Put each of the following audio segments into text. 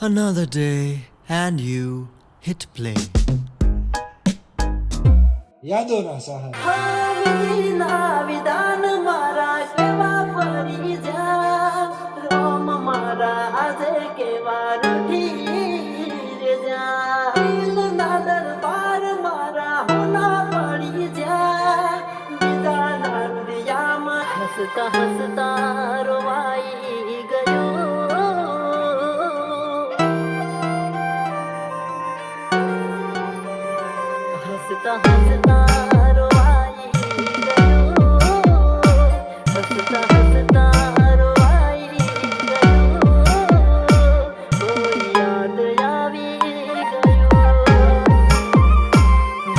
Another day and you hit play. યાદોના સહારે વિધિના વિધાન મારા કેવા ફરી જા રોમ મારા આજે કેવા રઠી રે જા દિલના દરબાર મારા હોના પડી જા બીજાના રુદિયામાં હસતા હસતા રોવાઈ ગયો હસતા હસતા રોવાઈ ગયો હસતા હસતા રોવાઈ ગયો કોઈ યાદ આવી ગયો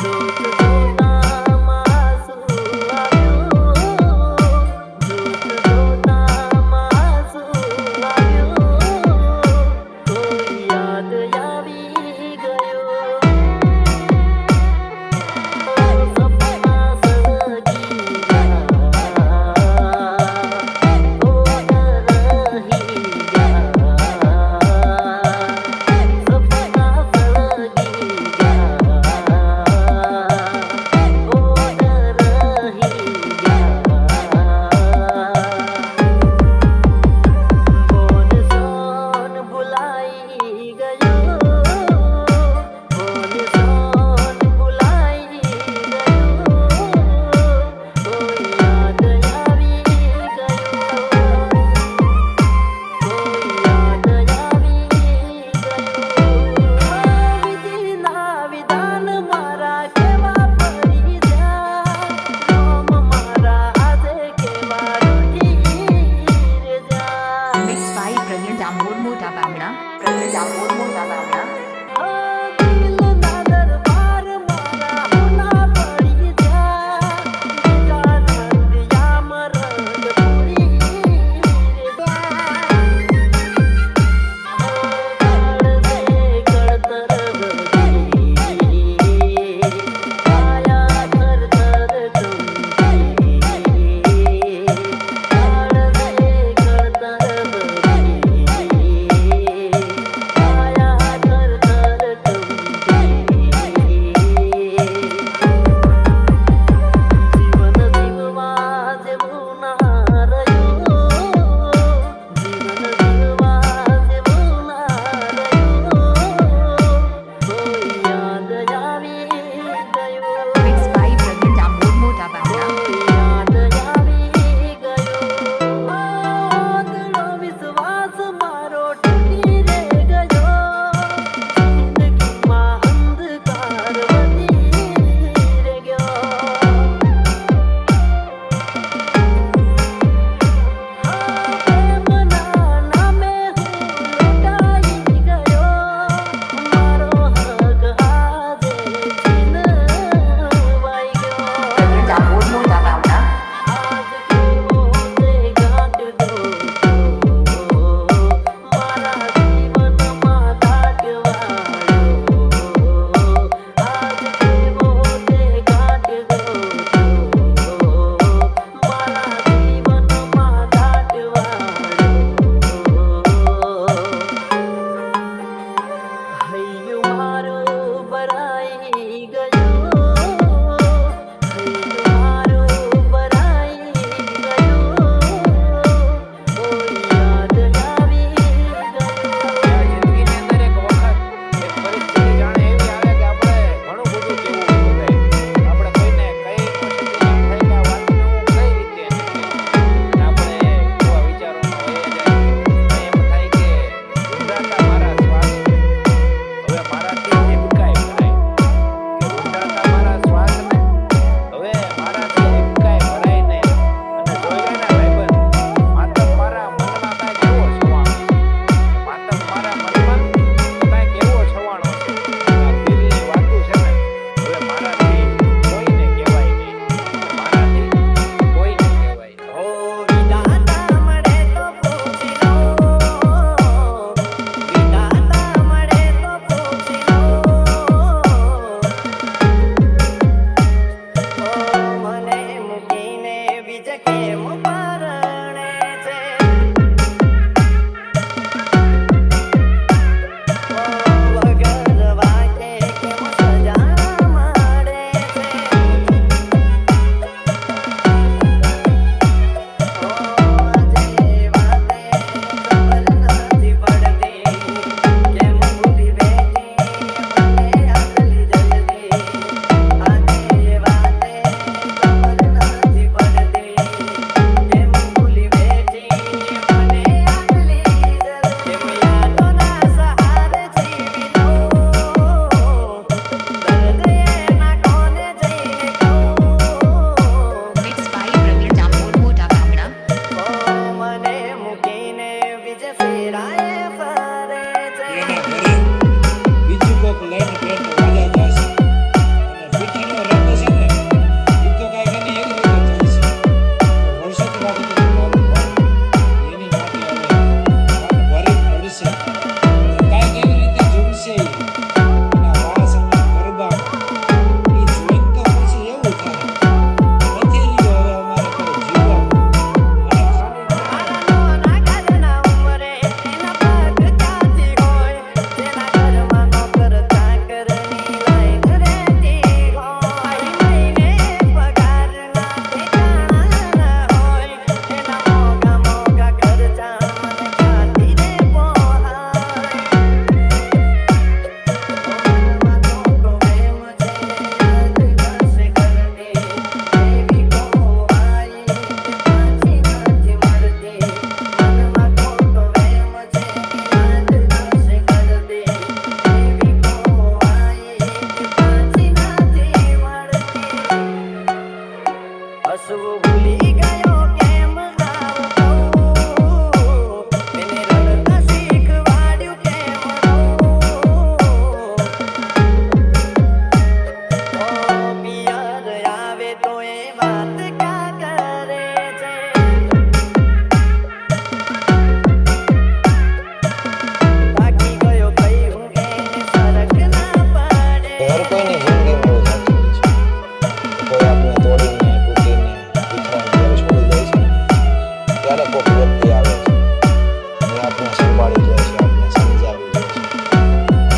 જોત જોતામાં આંસુ આવ્યું જોત જોતામાં આંસુ આવ્યું કોઈ યાદ આવી ગયો એના ઘરે બીજું કોક લઈને બેન વાજા જશે અને પીઠીનો રંગ છે ને એ તો કાંઈ એની એક રીતે ચાલશે વર્ષોથી વાત હતી મારું ઘર એની માટે હવે ભરી પડશે કાંઈક એવી રીતે ઝૂમશે એના વાસ અને ગરબા એ જોઈને તો પછી એવું થાય નથી રહ્યું હવે અમારે કઈ જીવવા અને ખાલી હસવું ભૂલી ગયો કેમ આવતો એને રડતા શીખવાડ્યું કેમ ઓ પિયર આવે તો એ વાત ક્યાં કરે છે થાકી ગયો કહ્યું એને ફરક ના પડે ઘર કોઈની જિંદગીમાં એવું થતું હોય છે કોઈ આપણે તોડીને તૂટીને વિખરાઈને જ્યારે છોડી જાય છે ને ત્યારે કોઈક વ્યક્તિ આવે છે એ આપણે સંભાળી જાય છે આપણે સમજાવી જાય છે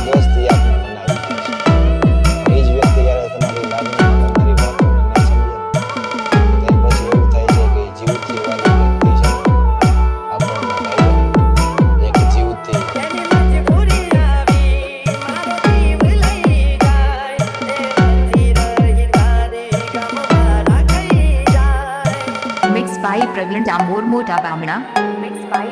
દોસ્તી આપણે બનાવી જાય છે એ જ વ્યક્તિ જ્યારે તમારી લાગણી તમારી વાતોને નહીં સમજે ને ત્યારે પછી એવું થાય છે કે જીવતી વાળી વ્યક્તિ છે આપણને લાગે એક જીવતી તેની મજબૂરી આવી મારો જીવ લઈ જાય એ વચ્ચે રહી તારી ગમ મારા ખાઈ જાય Mixed by Praveen Damor Mota Bamna. Mixed by